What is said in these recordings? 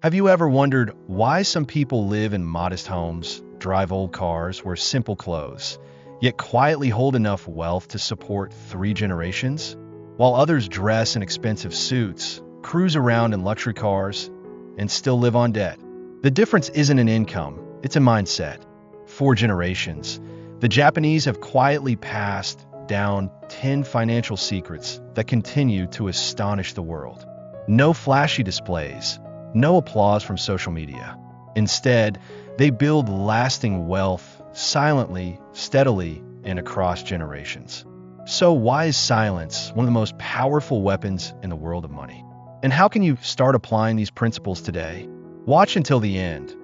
Have you ever wondered why some people live in modest homes, drive old cars, wear simple clothes, yet quietly hold enough wealth to support 3 generations? While others dress in expensive suits, cruise around in luxury cars, and still live on debt. The difference isn't in income, it's a mindset. 4 generations. The Japanese have quietly passed down 10 financial secrets that continue to astonish the world. No flashy displays, no applause from social media. Instead, they build lasting wealth silently, steadily, and across generations. So why is silence one of the most powerful weapons in the world of money? And how can you start applying these principles today? Watch until the end.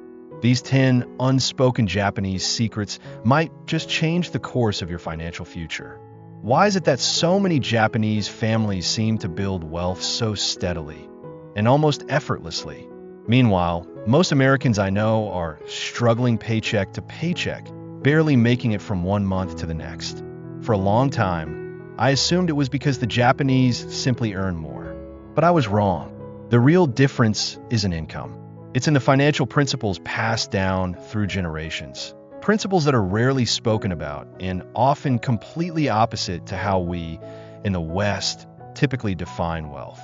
These 10 unspoken Japanese secrets might just change the course of your financial future. Why is it that so many Japanese families seem to build wealth so steadily and almost effortlessly? Meanwhile, most Americans I know are struggling paycheck to paycheck, barely making it from one month to the next. For a long time, I assumed it was because the Japanese simply earn more. But I was wrong. The real difference isn't income. It's in the financial principles passed down through generations. Principles that are rarely spoken about and often completely opposite to how we, in the West, typically define wealth.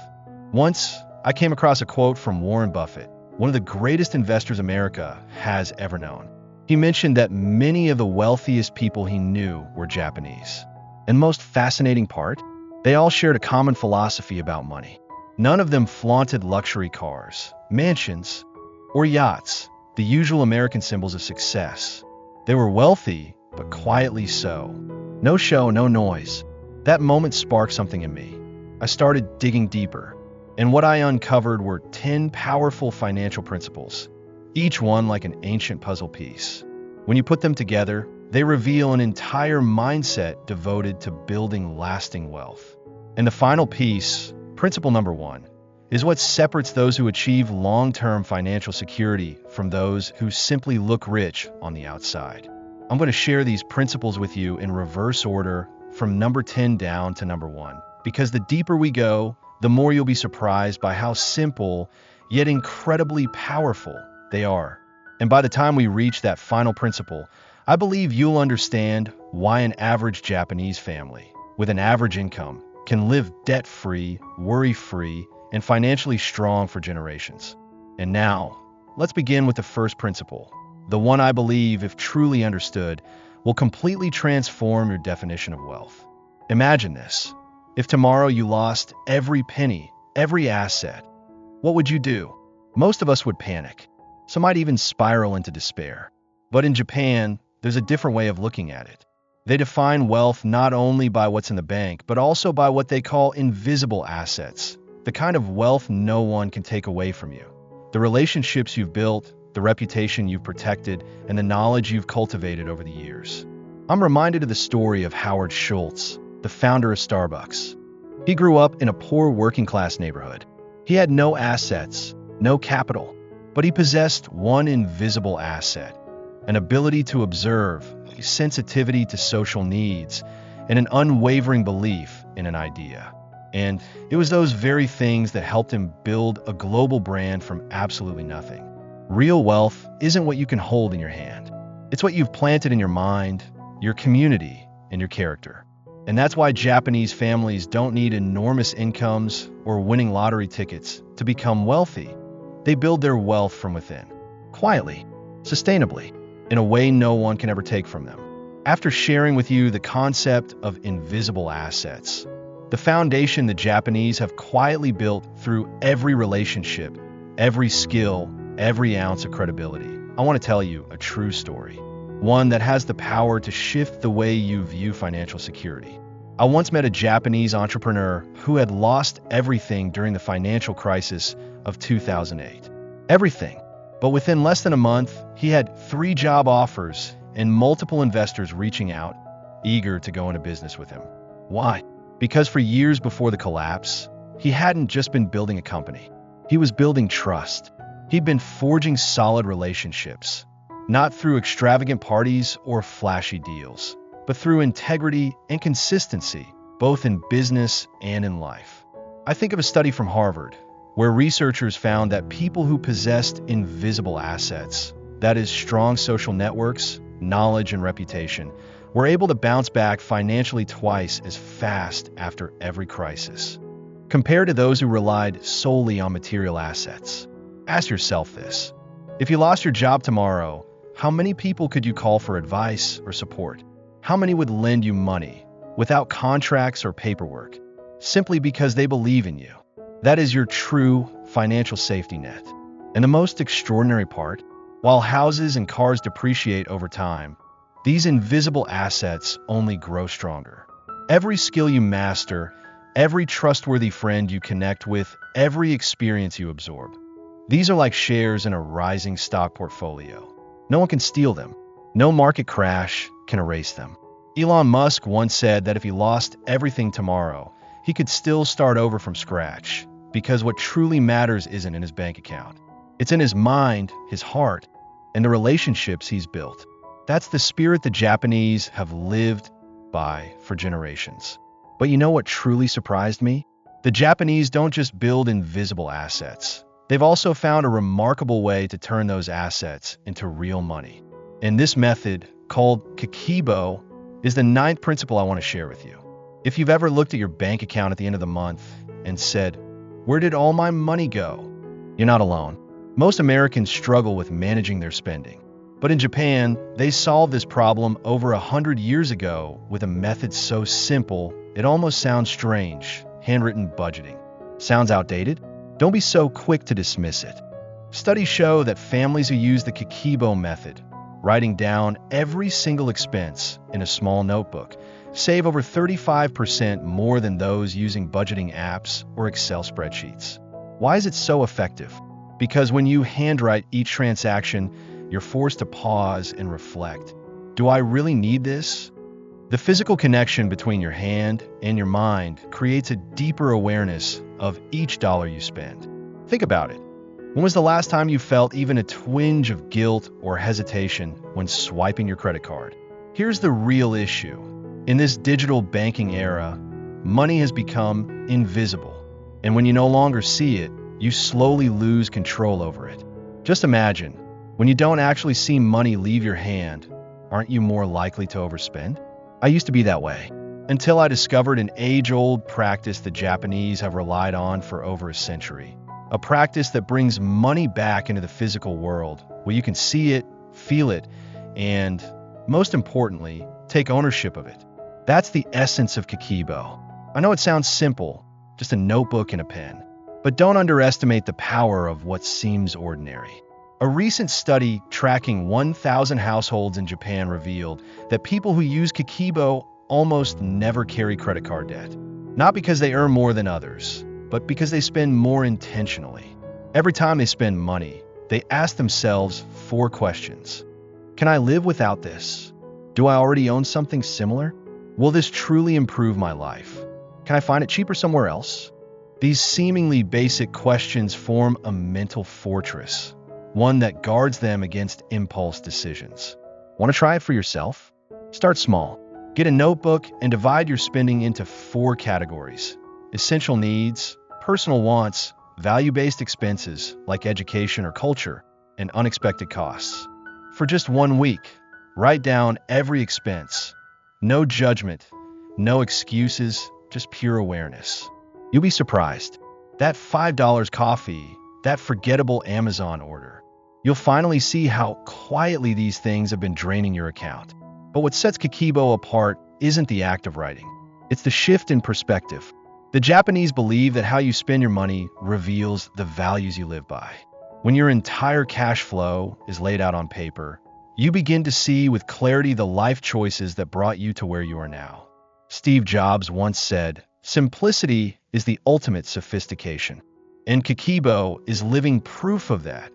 Once, I came across a quote from Warren Buffett, one of the greatest investors America has ever known. He mentioned that many of the wealthiest people he knew were Japanese. And most fascinating part, they all shared a common philosophy about money. None of them flaunted luxury cars, mansions, or yachts, the usual American symbols of success. They were wealthy, but quietly so. No show, no noise. That moment sparked something in me. I started digging deeper, and what I uncovered were 10 powerful financial principles, each one like an ancient puzzle piece. When you put them together, they reveal an entire mindset devoted to building lasting wealth. And the final piece, principle number 1, is what separates those who achieve long-term financial security from those who simply look rich on the outside. I'm going to share these principles with you in reverse order from number 10 down to number 1, because the deeper we go, the more you'll be surprised by how simple, yet incredibly powerful they are. And by the time we reach that final principle, I believe you'll understand why an average Japanese family with an average income can live debt-free, worry-free, and financially strong for generations. And now, let's begin with the first principle, the one I believe, if truly understood, will completely transform your definition of wealth. Imagine this. If tomorrow you lost every penny, every asset, what would you do? Most of us would panic. Some might even spiral into despair. But in Japan, there's a different way of looking at it. They define wealth not only by what's in the bank, but also by what they call invisible assets, the kind of wealth no one can take away from you. The relationships you've built, the reputation you've protected, and the knowledge you've cultivated over the years. I'm reminded of the story of Howard Schultz, the founder of Starbucks. He grew up in a poor working-class neighborhood. He had no assets, no capital, but he possessed one invisible asset, an ability to observe, a sensitivity to social needs, and an unwavering belief in an idea. And it was those very things that helped him build a global brand from absolutely nothing. Real wealth isn't what you can hold in your hand. It's what you've planted in your mind, your community, and your character. And that's why Japanese families don't need enormous incomes or winning lottery tickets to become wealthy. They build their wealth from within, quietly, sustainably, in a way no one can ever take from them. After sharing with you the concept of invisible assets, the foundation the Japanese have quietly built through every relationship, every skill, every ounce of credibility, I want to tell you a true story. One that has the power to shift the way you view financial security. I once met a Japanese entrepreneur who had lost everything during the financial crisis of 2008. Everything. But within less than a month, he had 3 job offers and multiple investors reaching out, eager to go into business with him. Why? Because for years before the collapse, he hadn't just been building a company. He was building trust. He'd been forging solid relationships, not through extravagant parties or flashy deals, but through integrity and consistency, both in business and in life. I think of a study from Harvard, where researchers found that people who possessed invisible assets, that is, strong social networks, knowledge, and reputation, were able to bounce back financially twice as fast after every crisis, compared to those who relied solely on material assets. Ask yourself this. If you lost your job tomorrow, how many people could you call for advice or support? How many would lend you money without contracts or paperwork, simply because they believe in you? That is your true financial safety net. And the most extraordinary part, while houses and cars depreciate over time, these invisible assets only grow stronger. Every skill you master, every trustworthy friend you connect with, every experience you absorb, these are like shares in a rising stock portfolio. No one can steal them. No market crash can erase them. Elon Musk once said that if he lost everything tomorrow, he could still start over from scratch, because what truly matters isn't in his bank account. It's in his mind, his heart, and the relationships he's built. That's the spirit the Japanese have lived by for generations. But you know what truly surprised me? The Japanese don't just build invisible assets. They've also found a remarkable way to turn those assets into real money. And this method, called Kikibo, is the 9th principle I want to share with you. If you've ever looked at your bank account at the end of the month and said, "Where did all my money go?" You're not alone. Most Americans struggle with managing their spending. But in Japan, they solved this problem over 100 years ago with a method so simple, it almost sounds strange: handwritten budgeting. Sounds outdated? Don't be so quick to dismiss it. Studies show that families who use the Kikibo method, writing down every single expense in a small notebook, save over 35% more than those using budgeting apps or Excel spreadsheets. Why is it so effective? Because when you handwrite each transaction, you're forced to pause and reflect. Do I really need this? The physical connection between your hand and your mind creates a deeper awareness of each dollar you spend. Think about it. When was the last time you felt even a twinge of guilt or hesitation when swiping your credit card? Here's the real issue. In this digital banking era, money has become invisible. And when you no longer see it, you slowly lose control over it. Just imagine, when you don't actually see money leave your hand, aren't you more likely to overspend? I used to be that way, until I discovered an age-old practice the Japanese have relied on for over a century. A practice that brings money back into the physical world, where you can see it, feel it, and, most importantly, take ownership of it. That's the essence of Kikibo. I know it sounds simple, just a notebook and a pen, but don't underestimate the power of what seems ordinary. A recent study tracking 1,000 households in Japan revealed that people who use Kikibo almost never carry credit card debt. Not because they earn more than others, but because they spend more intentionally. Every time they spend money, they ask themselves 4 questions. Can I live without this? Do I already own something similar? Will this truly improve my life? Can I find it cheaper somewhere else? These seemingly basic questions form a mental fortress, one that guards them against impulse decisions. Want to try it for yourself? Start small. Get a notebook and divide your spending into 4 categories: essential needs, personal wants, value-based expenses like education or culture, and unexpected costs. For just 1 week, write down every expense. No judgment, no excuses, just pure awareness. You'll be surprised. That $5 coffee, that forgettable Amazon order. You'll finally see how quietly these things have been draining your account. But what sets Kikibo apart isn't the act of writing. It's the shift in perspective. The Japanese believe that how you spend your money reveals the values you live by. When your entire cash flow is laid out on paper, you begin to see with clarity the life choices that brought you to where you are now. Steve Jobs once said, "Simplicity is the ultimate sophistication." And Kikibo is living proof of that.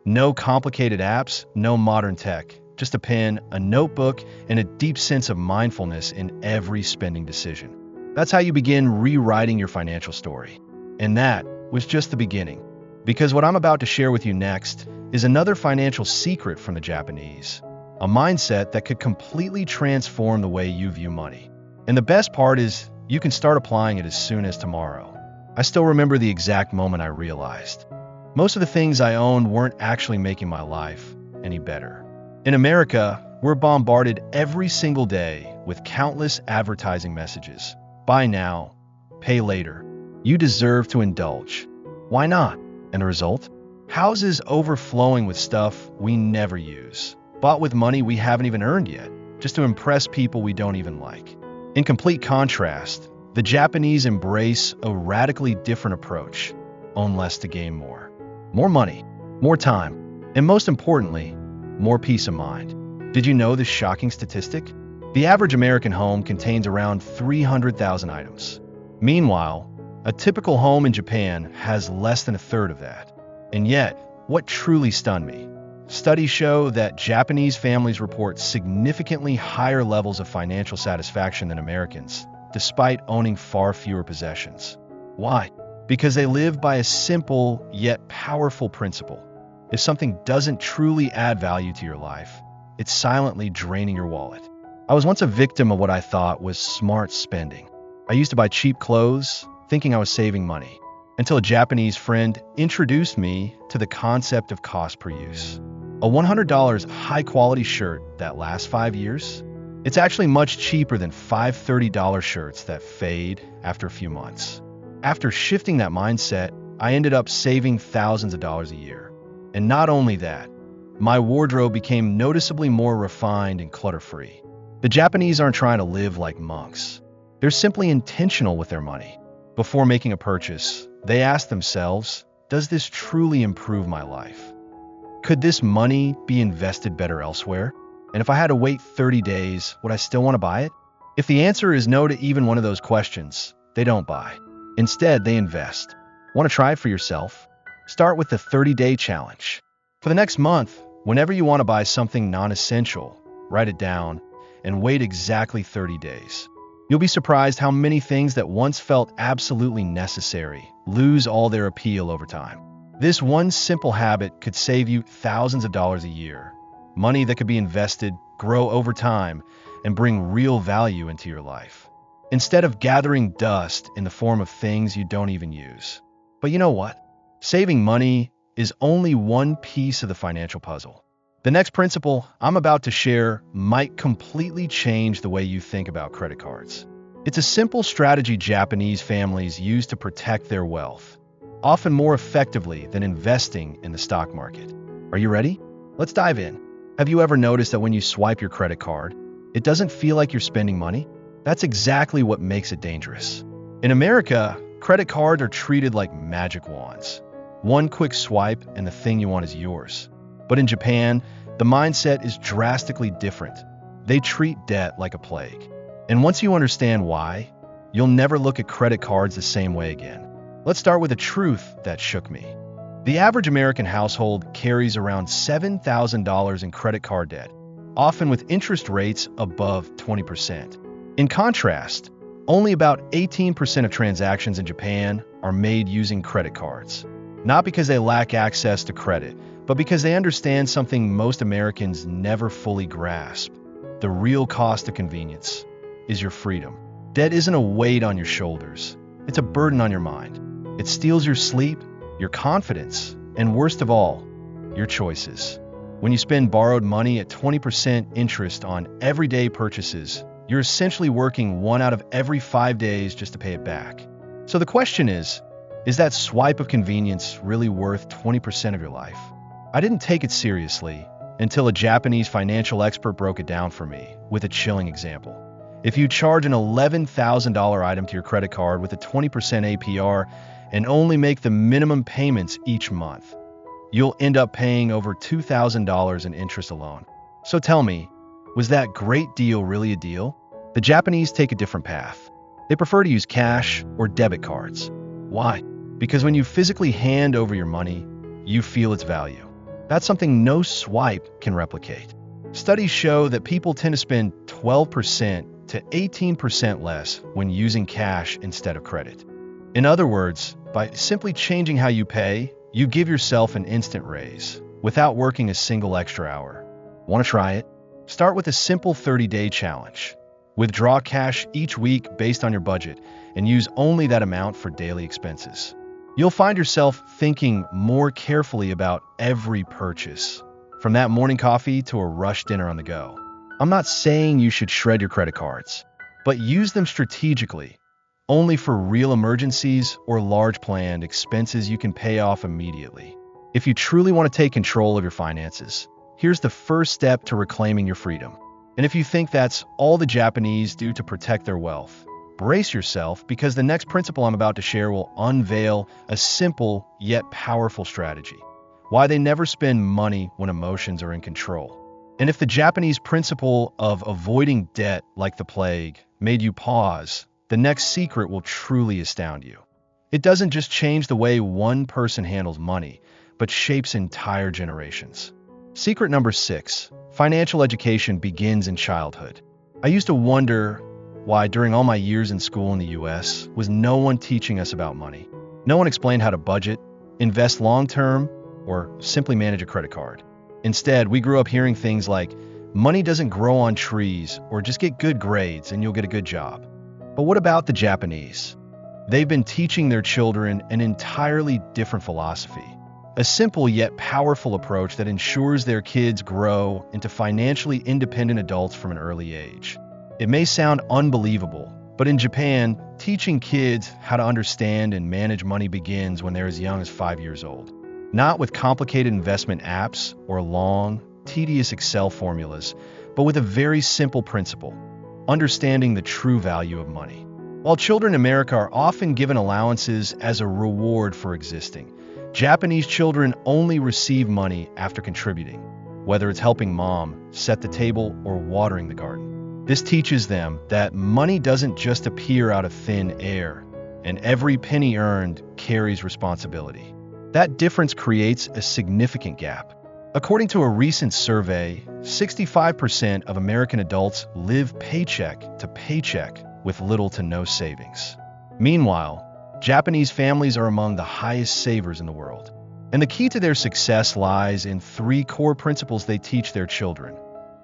No complicated apps, no modern tech, just a pen, a notebook, and a deep sense of mindfulness in every spending decision. That's how you begin rewriting your financial story. And that was just the beginning. Because what I'm about to share with you next is another financial secret from the Japanese, a mindset that could completely transform the way you view money. And the best part is, you can start applying it as soon as tomorrow. I still remember the exact moment I realized most of the things I owned weren't actually making my life any better. In America, we're bombarded every single day with countless advertising messages. Buy now, pay later. You deserve to indulge. Why not? And the result? Houses overflowing with stuff we never use, bought with money we haven't even earned yet, just to impress people we don't even like. In complete contrast, the Japanese embrace a radically different approach. Own less to gain more. More money, more time, and most importantly, more peace of mind. Did you know this shocking statistic? The average American home contains around 300,000 items. Meanwhile, a typical home in Japan has less than a third of that. And yet, what truly stunned me? Studies show that Japanese families report significantly higher levels of financial satisfaction than Americans, despite owning far fewer possessions. Why? Because they live by a simple yet powerful principle. If something doesn't truly add value to your life, it's silently draining your wallet. I was once a victim of what I thought was smart spending. I used to buy cheap clothes, thinking I was saving money, until a Japanese friend introduced me to the concept of cost per use. A $100 high-quality shirt that lasts 5 years? It's actually much cheaper than five $30 shirts that fade after a few months. After shifting that mindset, I ended up saving thousands of dollars a year. And not only that, my wardrobe became noticeably more refined and clutter-free. The Japanese aren't trying to live like monks. They're simply intentional with their money. Before making a purchase, they ask themselves, does this truly improve my life? Could this money be invested better elsewhere? And if I had to wait 30 days, would I still want to buy it? If the answer is no to even one of those questions, they don't buy. Instead, they invest. Want to try it for yourself? Start with the 30-day challenge. For the next month, whenever you want to buy something non-essential, write it down and wait exactly 30 days. You'll be surprised how many things that once felt absolutely necessary lose all their appeal over time. This one simple habit could save you thousands of dollars a year, money that could be invested, grow over time, and bring real value into your life, instead of gathering dust in the form of things you don't even use. But you know what? Saving money is only one piece of the financial puzzle. The next principle I'm about to share might completely change the way you think about credit cards. It's a simple strategy Japanese families use to protect their wealth, often more effectively than investing in the stock market. Are you ready? Let's dive in. Have you ever noticed that when you swipe your credit card, it doesn't feel like you're spending money? That's exactly what makes it dangerous. In America, credit cards are treated like magic wands. One quick swipe and the thing you want is yours. But in Japan, the mindset is drastically different. They treat debt like a plague. And once you understand why, you'll never look at credit cards the same way again. Let's start with a truth that shook me. The average American household carries around $7,000 in credit card debt, often with interest rates above 20%. In contrast, only about 18% of transactions in Japan are made using credit cards. Not because they lack access to credit, but because they understand something most Americans never fully grasp. The real cost of convenience is your freedom. Debt isn't a weight on your shoulders. It's a burden on your mind. It steals your sleep, your confidence, and worst of all, your choices. When you spend borrowed money at 20% interest on everyday purchases, you're essentially working 1 out of every 5 days just to pay it back. So the question is that swipe of convenience really worth 20% of your life? I didn't take it seriously until a Japanese financial expert broke it down for me with a chilling example. If you charge an $11,000 item to your credit card with a 20% APR and only make the minimum payments each month, you'll end up paying over $2,000 in interest alone. So tell me, was that great deal really a deal? The Japanese take a different path. They prefer to use cash or debit cards. Why? Because when you physically hand over your money, you feel its value. That's something no swipe can replicate. Studies show that people tend to spend 12% to 18% less when using cash instead of credit. In other words, by simply changing how you pay, you give yourself an instant raise without working a single extra hour. Want to try it? Start with a simple 30-day challenge. Withdraw cash each week based on your budget and use only that amount for daily expenses. You'll find yourself thinking more carefully about every purchase, from that morning coffee to a rush dinner on the go. I'm not saying you should shred your credit cards, but use them strategically, only for real emergencies or large planned expenses you can pay off immediately. If you truly want to take control of your finances, here's the first step to reclaiming your freedom. And if you think that's all the Japanese do to protect their wealth, brace yourself, because the next principle I'm about to share will unveil a simple yet powerful strategy: why they never spend money when emotions are in control. And if the Japanese principle of avoiding debt like the plague made you pause, the next secret will truly astound you. It doesn't just change the way one person handles money, but shapes entire generations. Secret number 6: financial education begins in childhood. I used to wonder why during all my years in school in the US was no one teaching us about money. No one explained how to budget, invest long-term, or simply manage a credit card. Instead, we grew up hearing things like, money doesn't grow on trees, or just get good grades and you'll get a good job. But what about the Japanese? They've been teaching their children an entirely different philosophy. A simple yet powerful approach that ensures their kids grow into financially independent adults from an early age. It may sound unbelievable, but in Japan, teaching kids how to understand and manage money begins when they're as young as 5 years old. Not with complicated investment apps or long, tedious Excel formulas, but with a very simple principle: understanding the true value of money. While children in America are often given allowances as a reward for existing, Japanese children only receive money after contributing, whether it's helping mom set the table or watering the garden. This teaches them that money doesn't just appear out of thin air, and every penny earned carries responsibility. That difference creates a significant gap. According to a recent survey, 65% of American adults live paycheck to paycheck with little to no savings. Meanwhile, Japanese families are among the highest savers in the world. And the key to their success lies in 3 core principles they teach their children: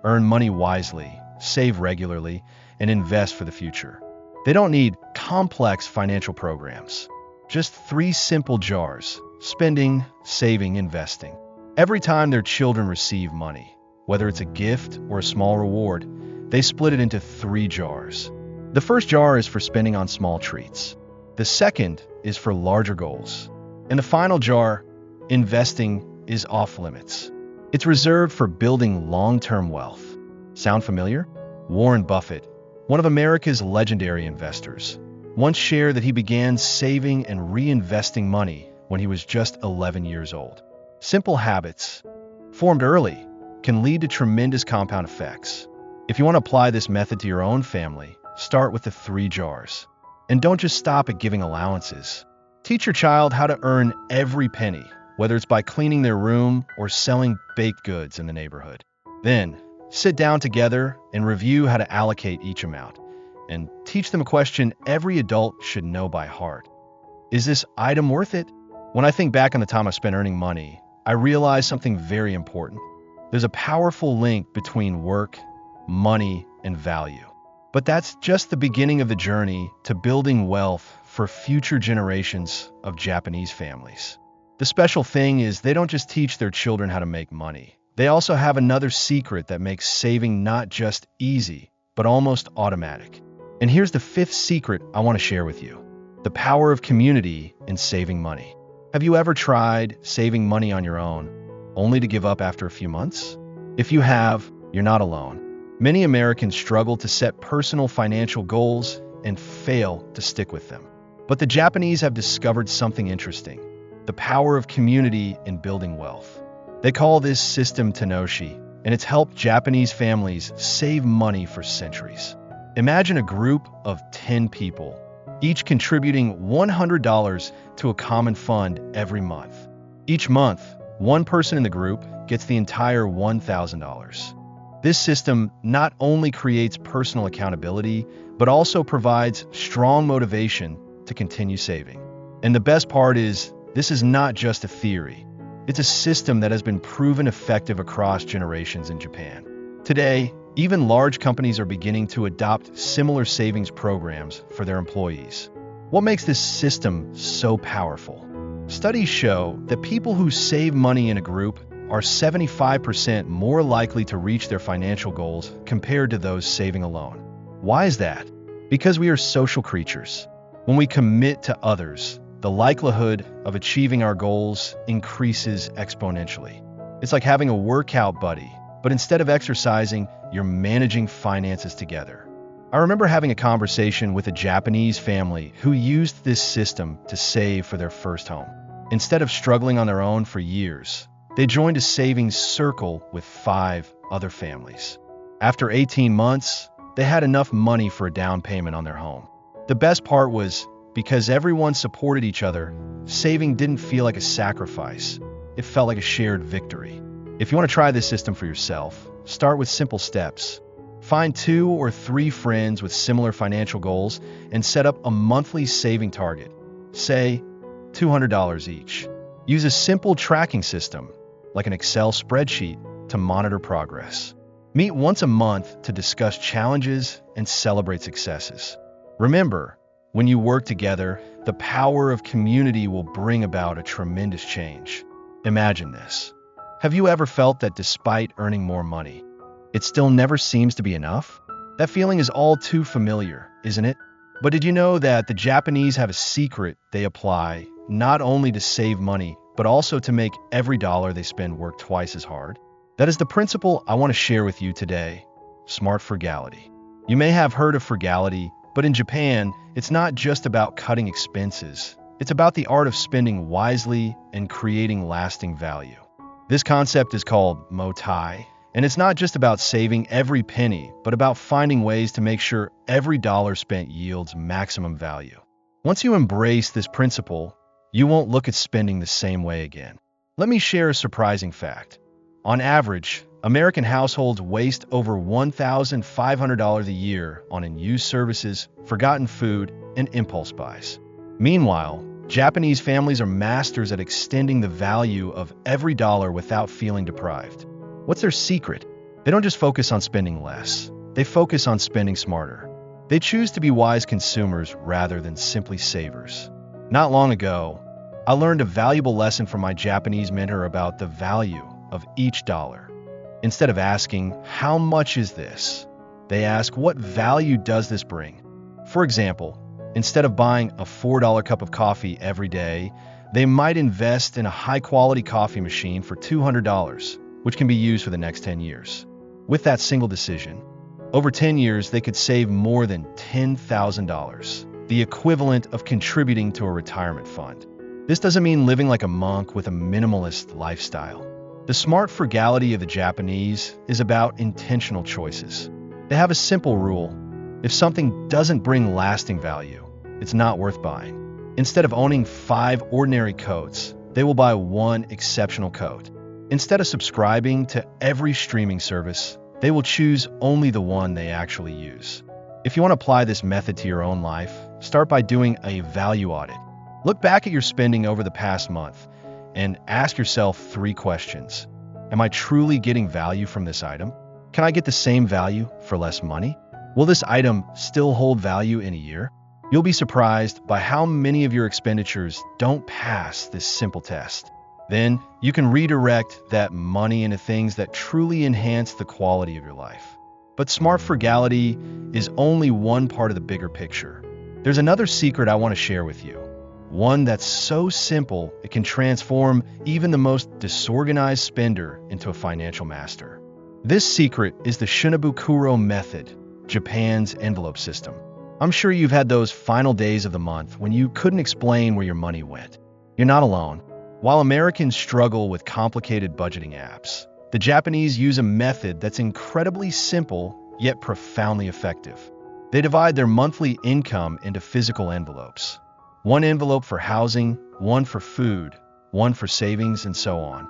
earn money wisely, save regularly, and invest for the future. They don't need complex financial programs, just 3 simple jars: spending, saving, investing. Every time their children receive money, whether it's a gift or a small reward, they split it into 3 jars. The first jar is for spending on small treats. The second is for larger goals. And the final jar, investing, is off limits. It's reserved for building long-term wealth. Sound familiar? Warren Buffett, one of America's legendary investors, once shared that he began saving and reinvesting money when he was just 11 years old. Simple habits, formed early, can lead to tremendous compound effects. If you want to apply this method to your own family, start with the 3 jars. And don't just stop at giving allowances. Teach your child how to earn every penny, whether it's by cleaning their room or selling baked goods in the neighborhood. Then, sit down together and review how to allocate each amount, and teach them a question every adult should know by heart: is this item worth it? When I think back on the time I spent earning money, I realized something very important. There's a powerful link between work, money, and value. But that's just the beginning of the journey to building wealth for future generations of Japanese families. The special thing is they don't just teach their children how to make money. They also have another secret that makes saving not just easy, but almost automatic. And here's the 5th secret I want to share with you: the power of community in saving money. Have you ever tried saving money on your own, only to give up after a few months? If you have, you're not alone. Many Americans struggle to set personal financial goals and fail to stick with them. But the Japanese have discovered something interesting: the power of community in building wealth. They call this system Tenoshi, and it's helped Japanese families save money for centuries. Imagine a group of 10 people, each contributing $100 to a common fund every month. Each month, one person in the group gets the entire $1,000. This system not only creates personal accountability, but also provides strong motivation to continue saving. And the best part is, this is not just a theory. It's a system that has been proven effective across generations in Japan. Today, Even large companies are beginning to adopt similar savings programs for their employees. What makes this system so powerful? Studies show that people who save money in a group are 75% more likely to reach their financial goals compared to those saving alone. Why is that? Because we are social creatures. When we commit to others, the likelihood of achieving our goals increases exponentially. It's like having a workout buddy, but instead of exercising, you're managing finances together. I remember having a conversation with a Japanese family who used this system to save for their first home. Instead of struggling on their own for years, they joined a savings circle with 5 other families. After 18 months, they had enough money for a down payment on their home. The best part was, because everyone supported each other, saving didn't feel like a sacrifice. It felt like a shared victory. If you want to try this system for yourself, start with simple steps. Find 2 or 3 friends with similar financial goals and set up a monthly saving target, say $200 each. Use a simple tracking system, like an Excel spreadsheet, to monitor progress. Meet once a month to discuss challenges and celebrate successes. Remember, when you work together, the power of community will bring about a tremendous change. Imagine this. Have you ever felt that despite earning more money, it still never seems to be enough? That feeling is all too familiar, isn't it? But did you know that the Japanese have a secret they apply not only to save money, but also to make every dollar they spend work twice as hard? That is the principle I want to share with you today: smart frugality. You may have heard of frugality, but in Japan, it's not just about cutting expenses. It's about the art of spending wisely and creating lasting value. This concept is called motai, and it's not just about saving every penny, but about finding ways to make sure every dollar spent yields maximum value. Once you embrace this principle, you won't look at spending the same way again. Let me share a surprising fact. On average, American households waste over $1,500 a year on unused services, forgotten food, and impulse buys. Meanwhile, Japanese families are masters at extending the value of every dollar without feeling deprived. What's their secret? They don't just focus on spending less. They focus on spending smarter. They choose to be wise consumers rather than simply savers. Not long ago, I learned a valuable lesson from my Japanese mentor about the value of each dollar. Instead of asking, "How much is this?" they ask, "What value does this bring?" For example, instead of buying a $4 cup of coffee every day, they might invest in a high-quality coffee machine for $200, which can be used for the next 10 years. With that single decision, over 10 years, they could save more than $10,000, the equivalent of contributing to a retirement fund. This doesn't mean living like a monk with a minimalist lifestyle. The smart frugality of the Japanese is about intentional choices. They have a simple rule: if something doesn't bring lasting value, it's not worth buying. Instead of owning 5 ordinary coats, they will buy 1 exceptional coat. Instead of subscribing to every streaming service, they will choose only the one they actually use. If you want to apply this method to your own life, start by doing a value audit. Look back at your spending over the past month and ask yourself 3 questions. Am I truly getting value from this item? Can I get the same value for less money? Will this item still hold value in a year? You'll be surprised by how many of your expenditures don't pass this simple test. Then you can redirect that money into things that truly enhance the quality of your life. But smart frugality is only one part of the bigger picture. There's another secret I want to share with you. One that's so simple it can transform even the most disorganized spender into a financial master. This secret is the Shunabukuro method, Japan's envelope system. I'm sure you've had those final days of the month when you couldn't explain where your money went. You're not alone. While Americans struggle with complicated budgeting apps, the Japanese use a method that's incredibly simple yet profoundly effective. They divide their monthly income into physical envelopes. 1 envelope for housing, 1 for food, 1 for savings, and so on.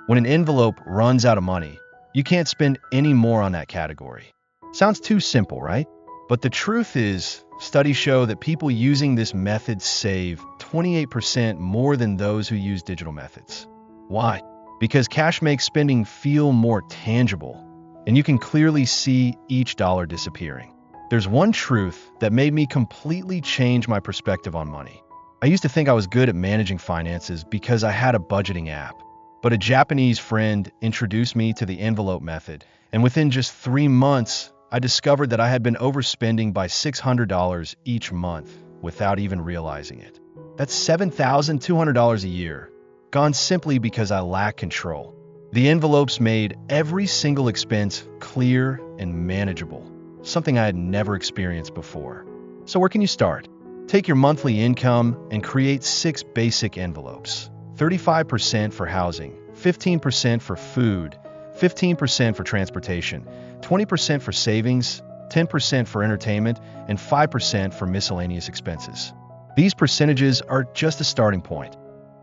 When an envelope runs out of money, you can't spend any more on that category. Sounds too simple, right? But the truth is, studies show that people using this method save 28% more than those who use digital methods. Why? Because cash makes spending feel more tangible. and you can clearly see each dollar disappearing. There's one truth that made me completely change my perspective on money. I used to think I was good at managing finances because I had a budgeting app. But a Japanese friend introduced me to the envelope method, and within just 3 months, I discovered that I had been overspending by $600 each month without even realizing it. That's $7,200 a year, gone simply because I lack control. The envelopes made every single expense clear and manageable, something I had never experienced before. So where can you start? Take your monthly income and create 6 basic envelopes. 35% for housing, 15% for food, 15% for transportation, 20% for savings, 10% for entertainment, and 5% for miscellaneous expenses. These percentages are just a starting point.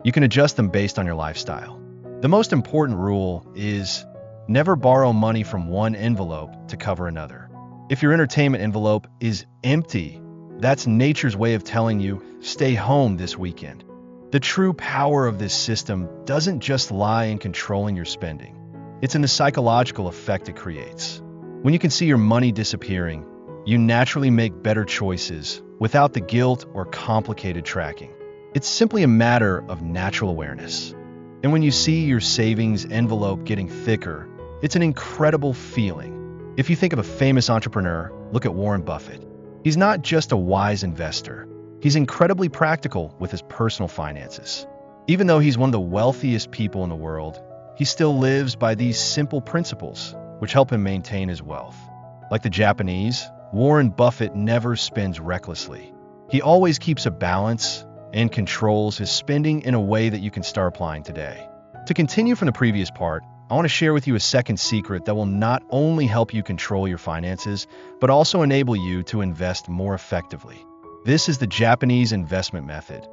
You can adjust them based on your lifestyle. The most important rule is never borrow money from one envelope to cover another. If your entertainment envelope is empty, that's nature's way of telling you, stay home this weekend. The true power of this system doesn't just lie in controlling your spending. It's in the psychological effect it creates. When you can see your money disappearing, you naturally make better choices without the guilt or complicated tracking. It's simply a matter of natural awareness. And when you see your savings envelope getting thicker, it's an incredible feeling. If you think of a famous entrepreneur, look at Warren Buffett. He's not just a wise investor. He's incredibly practical with his personal finances. Even though he's one of the wealthiest people in the world, he still lives by these simple principles, which help him maintain his wealth. Like the Japanese, Warren Buffett never spends recklessly. He always keeps a balance and controls his spending in a way that you can start applying today. To continue from the previous part, I want to share with you a second secret that will not only help you control your finances, but also enable you to invest more effectively. This is the Japanese investment method,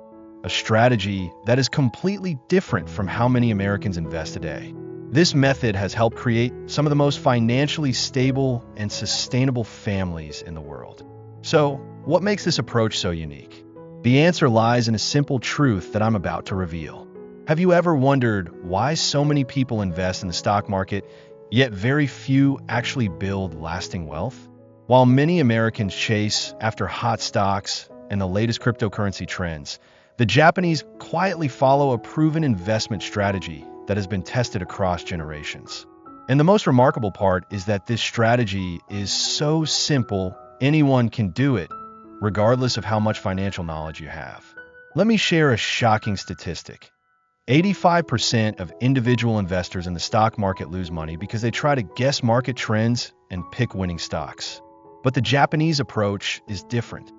a strategy that is completely different from how many Americans invest today. This method has helped create some of the most financially stable and sustainable families in the world. So, what makes this approach so unique? The answer lies in a simple truth that I'm about to reveal. Have you ever wondered why so many people invest in the stock market, yet very few actually build lasting wealth? While many Americans chase after hot stocks and the latest cryptocurrency trends, the Japanese quietly follow a proven investment strategy that has been tested across generations. And the most remarkable part is that this strategy is so simple, anyone can do it, regardless of how much financial knowledge you have. Let me share a shocking statistic. 85% of individual investors in the stock market lose money because they try to guess market trends and pick winning stocks. But the Japanese approach is different.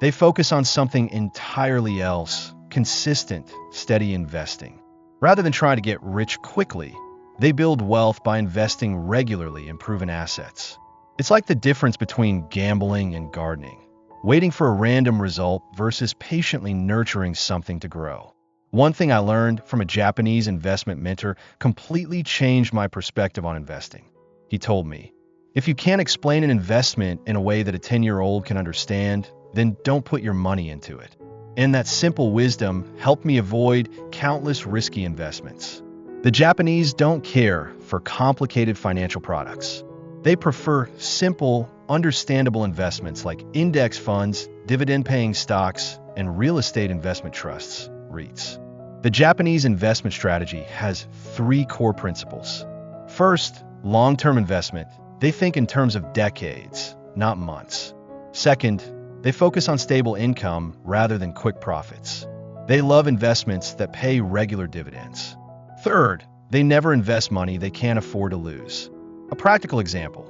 They focus on something entirely else, consistent, steady investing. Rather than trying to get rich quickly, they build wealth by investing regularly in proven assets. It's like the difference between gambling and gardening, waiting for a random result versus patiently nurturing something to grow. One thing I learned from a Japanese investment mentor completely changed my perspective on investing. He told me, if you can't explain an investment in a way that a 10-year-old can understand, then don't put your money into it. And that simple wisdom helped me avoid countless risky investments. The Japanese don't care for complicated financial products. They prefer simple, understandable investments like index funds, dividend-paying stocks, and real estate investment trusts, REITs. The Japanese investment strategy has 3 core principles. First, long-term investment. They think in terms of decades, not months. Second, they focus on stable income rather than quick profits. They love investments that pay regular dividends. Third, they never invest money they can't afford to lose. A practical example.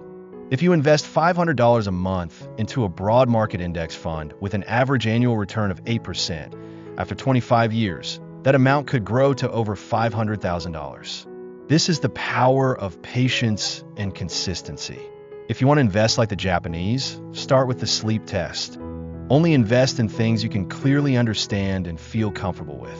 If you invest $500 a month into a broad market index fund with an average annual return of 8%, after 25 years, that amount could grow to over $500,000. This is the power of patience and consistency. If you want to invest like the Japanese, start with the sleep test. Only invest in things you can clearly understand and feel comfortable with.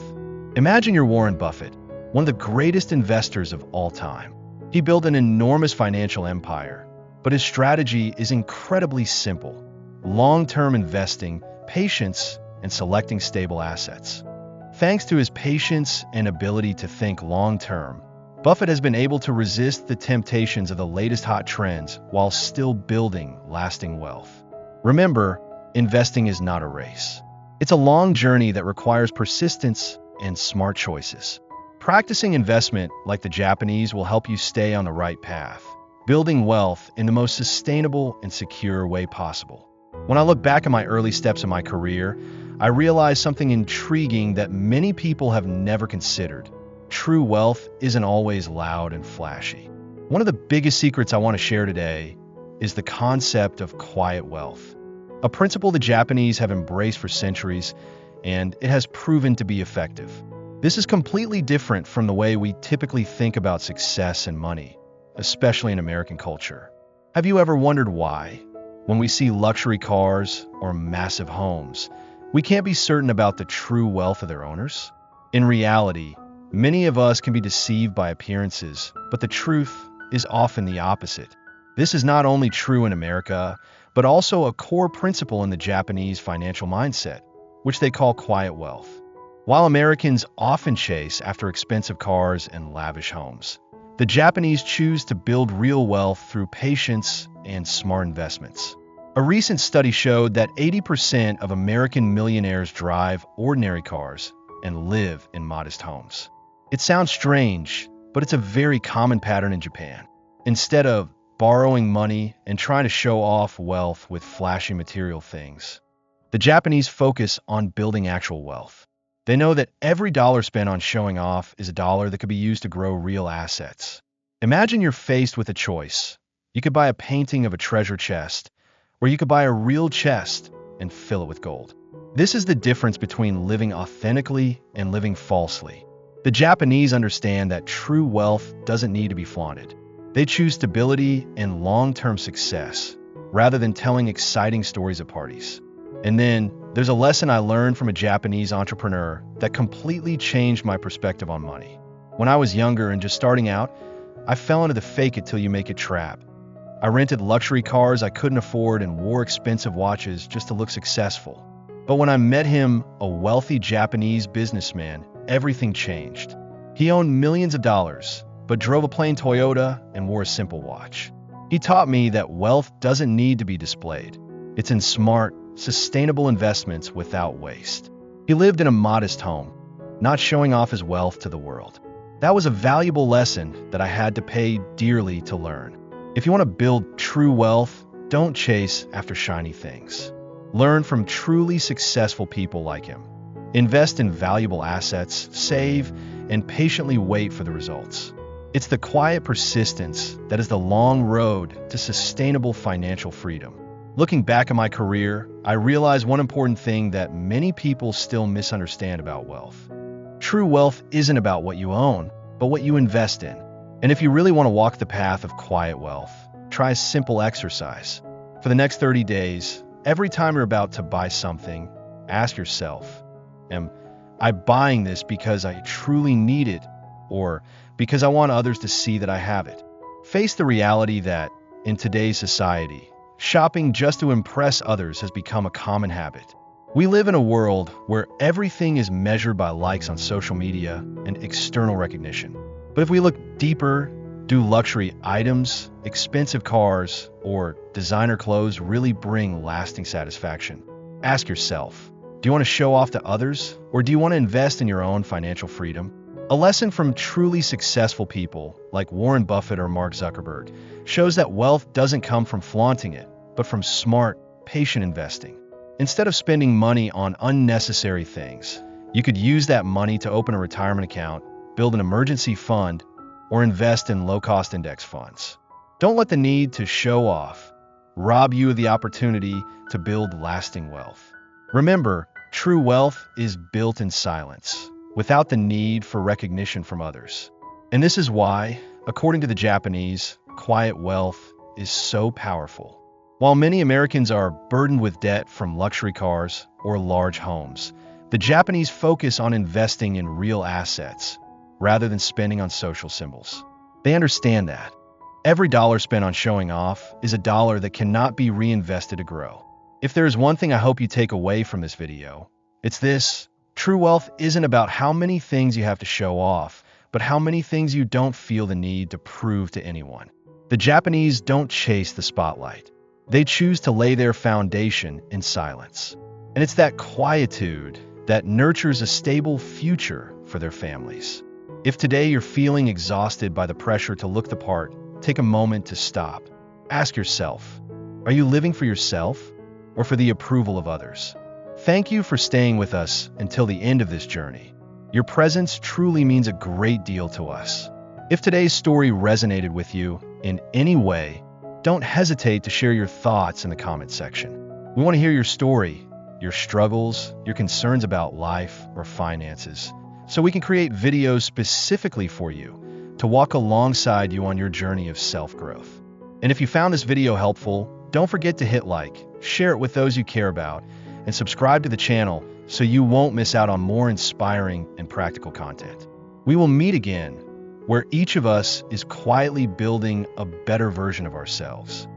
Imagine you're Warren Buffett, one of the greatest investors of all time. He built an enormous financial empire, but his strategy is incredibly simple: long-term investing, patience, and selecting stable assets. Thanks to his patience and ability to think long-term, Buffett has been able to resist the temptations of the latest hot trends while still building lasting wealth. Remember, investing is not a race. It's a long journey that requires persistence and smart choices. Practicing investment like the Japanese will help you stay on the right path, building wealth in the most sustainable and secure way possible. When I look back at my early steps in my career, I realized something intriguing that many people have never considered. True wealth isn't always loud and flashy. One of the biggest secrets I want to share today is the concept of quiet wealth, a principle the Japanese have embraced for centuries, and it has proven to be effective. This is completely different from the way we typically think about success and money, especially in American culture. Have you ever wondered why, when we see luxury cars or massive homes, we can't be certain about the true wealth of their owners? In reality, many of us can be deceived by appearances, but the truth is often the opposite. This is not only true in America, but also a core principle in the Japanese financial mindset, which they call quiet wealth. While Americans often chase after expensive cars and lavish homes, the Japanese choose to build real wealth through patience and smart investments. A recent study showed that 80% of American millionaires drive ordinary cars and live in modest homes. It sounds strange, but it's a very common pattern in Japan. Instead of borrowing money and trying to show off wealth with flashy material things, the Japanese focus on building actual wealth. They know that every dollar spent on showing off is a dollar that could be used to grow real assets. Imagine you're faced with a choice. You could buy a painting of a treasure chest, or you could buy a real chest and fill it with gold. This is the difference between living authentically and living falsely. The Japanese understand that true wealth doesn't need to be flaunted. They choose stability and long-term success, rather than telling exciting stories at parties. And then, there's a lesson I learned from a Japanese entrepreneur that completely changed my perspective on money. When I was younger and just starting out, I fell into the fake it till you make it trap. I rented luxury cars I couldn't afford and wore expensive watches just to look successful. But when I met him, a wealthy Japanese businessman, everything changed. He owned millions of dollars, but drove a plain Toyota and wore a simple watch. He taught me that wealth doesn't need to be displayed. It's in smart, sustainable investments without waste. He lived in a modest home, not showing off his wealth to the world. That was a valuable lesson that I had to pay dearly to learn. If you want to build true wealth, don't chase after shiny things. Learn from truly successful people like him. Invest in valuable assets, save, and patiently wait for the results. It's the quiet persistence that is the long road to sustainable financial freedom. Looking back at my career, I realized one important thing that many people still misunderstand about wealth. True wealth isn't about what you own, but what you invest in. And if you really want to walk the path of quiet wealth, try a simple exercise. For the next 30 days, every time you're about to buy something, ask yourself, am I buying this because I truly need it, or because I want others to see that I have it? Face the reality that, in today's society, shopping just to impress others has become a common habit. We live in a world where everything is measured by likes on social media and external recognition. But if we look deeper, do luxury items, expensive cars, or designer clothes really bring lasting satisfaction? Ask yourself, do you want to show off to others, or do you want to invest in your own financial freedom? A lesson from truly successful people like Warren Buffett or Mark Zuckerberg shows that wealth doesn't come from flaunting it, but from smart, patient investing. Instead of spending money on unnecessary things, you could use that money to open a retirement account, build an emergency fund, or invest in low-cost index funds. Don't let the need to show off rob you of the opportunity to build lasting wealth. Remember, true wealth is built in silence, without the need for recognition from others. And this is why, according to the Japanese, quiet wealth is so powerful. While many Americans are burdened with debt from luxury cars or large homes, the Japanese focus on investing in real assets rather than spending on social symbols. They understand that every dollar spent on showing off is a dollar that cannot be reinvested to grow. If there is one thing I hope you take away from this video, it's this: true wealth isn't about how many things you have to show off, but how many things you don't feel the need to prove to anyone. The Japanese don't chase the spotlight. They choose to lay their foundation in silence. And it's that quietude that nurtures a stable future for their families. If today you're feeling exhausted by the pressure to look the part, take a moment to stop. Ask yourself, are you living for yourself or for the approval of others? Thank you for staying with us until the end of this journey. Your presence truly means a great deal to us. If today's story resonated with you in any way, don't hesitate to share your thoughts in the comment section. We want to hear your story, your struggles, your concerns about life or finances, so we can create videos specifically for you to walk alongside you on your journey of self-growth. And if you found this video helpful, don't forget to hit like, share it with those you care about, and subscribe to the channel so you won't miss out on more inspiring and practical content. We will meet again, where each of us is quietly building a better version of ourselves.